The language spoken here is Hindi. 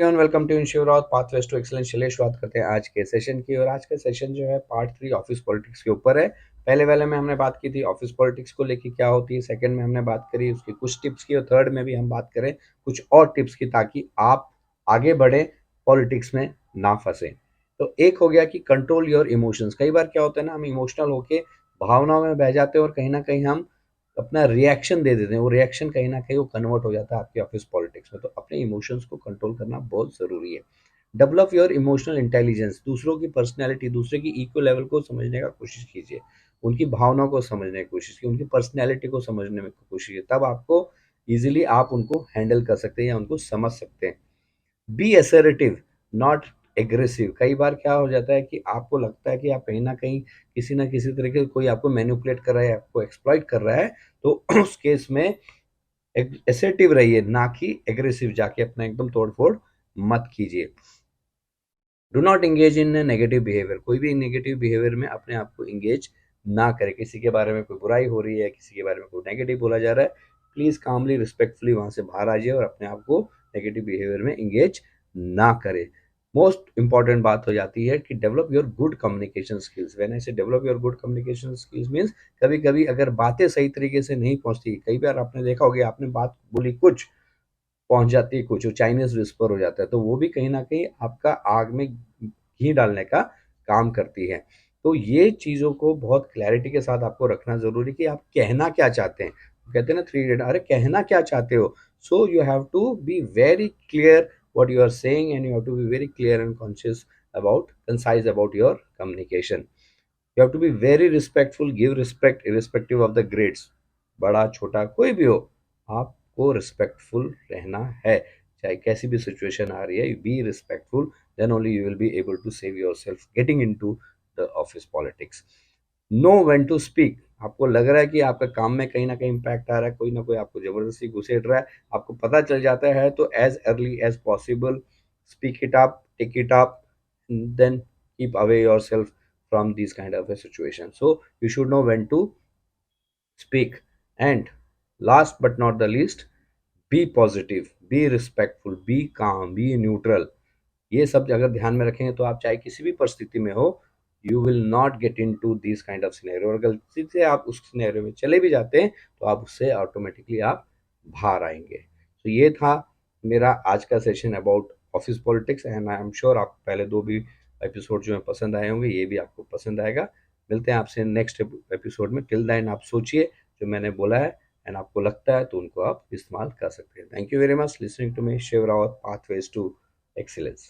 Welcome to Shivraj pathways to excellence. चलिए शुरुआत करते हैं आज के सेशन की। और आज का सेशन जो है पार्ट 3 ऑफिस पॉलिटिक्स के ऊपर है। पहले वाले में हमने बात की थी ऑफिस पॉलिटिक्स को लेके क्या होती है, सेकंड में हमने बात करी उसकी कुछ टिप्स की, और थर्ड में भी हम बात करें कुछ और टिप्स की ताकि आप आगे बढ़े, पॉलिटिक्स में ना फंसे। तो एक हो गया कि कंट्रोल योर इमोशंस। कई बार क्या होता है ना, हम इमोशनल होके भावनाओं में बह जाते हैं और कहीं ना कहीं हम अपना रिएक्शन दे देते हैं। वो रिएक्शन कहीं ना कहीं वो कन्वर्ट हो जाता है आपके ऑफिस पॉलिटिक्स में। तो अपने इमोशंस को कंट्रोल करना बहुत ज़रूरी है। Develop your emotional intelligence. दूसरों की पर्सनैलिटी, दूसरे की इक्वल लेवल को समझने का कोशिश कीजिए, उनकी भावनाओं को समझने की कोशिश कीजिए, उनकी पर्सनैलिटी को समझने में कोशिश कीजिए। तब आपको ईजिली आप उनको हैंडल कर सकते हैं या उनको समझ सकते हैं। Be assertive, not aggressive. कई बार क्या हो जाता है कि आपको लगता है कि आप कहीं ना कहीं किसी ना किसी तरीके से कोई आपको मैनिपुलेट कर रहा है, आपको एक्सप्लॉइट कर रहा है। तो उस केस में असर्टिव रहिए, ना कि एग्रेसिव जाके अपना एकदम तोड़ फोड़ मत कीजिए। Do not engage in negative behaviour. कोई भी नेगेटिव बिहेवियर में अपने आप को एंगेज ना करे। किसी के बारे में कोई बुराई हो रही है, किसी के बारे में कोई नेगेटिव बोला जा रहा है, प्लीज कामली रिस्पेक्टफुली वहां से बाहर आ जाइए और अपने आप को नेगेटिव बिहेवियर में एंगेज ना करे। मोस्ट इंपॉर्टेंट बात हो जाती है कि develop your good communication skills. When I say develop your good communication skills means कभी कभी अगर बातें सही तरीके से नहीं पहुंचती, कई बार आपने देखा होगा आपने बात बोली कुछ, पहुंच जाती है कुछ, वो चाइनीज विस्पर हो जाता है, तो वो भी कहीं ना कहीं आपका आग में घी डालने का काम करती है। तो ये चीज़ों को बहुत क्लैरिटी के साथ आपको रखना जरूरी कि आप कहना क्या चाहते हैं। कहते हैं ना थ्री इडियट, अरे कहना क्या चाहते हो। So you have to be very clear what you are saying, and you have to be very clear and conscious about concise about your communication. You have to be very respectful, give respect irrespective of the grades। बड़ा छोटा कोई भी हो, आपको रिस्पेक्टफुल रहना है, चाहे कैसी भी सिचुएशन आ रही है। Be respectful, then only you will be able to save yourself getting into the office politics. Know when to speak. आपको लग रहा है कि आपका काम में कहीं ना कहीं इम्पैक्ट आ रहा है, कोई ना कोई आपको जबरदस्ती घुसेड़ रहा है, आपको पता चल जाता है, तो as early as possible speak it up, take it up, then keep away yourself from these kind of a situation. So you should know when to speak. And last but not the least, be positive, be respectful, be calm, be neutral। ये सब अगर ध्यान में रखेंगे तो आप चाहे किसी भी परिस्थिति में हो, you will not get into this kind of scenario. और गलती से आप उस सिनेरियो में चले भी जाते हैं तो आप उससे ऑटोमेटिकली आप बाहर आएंगे। तो ये था मेरा आज का session about office politics, and I am sure आप पहले दो भी एपिसोड जो है पसंद आए होंगे, ये भी आपको पसंद आएगा। मिलते हैं आपसे नेक्स्ट एपिसोड में। टिल देन आप सोचिए जो मैंने बोला है, एंड आपको लगता है तो उनको आप इस्तेमाल कर सकते हैं। Thank you very much listening to me, Shiv Rawat, pathways to excellence।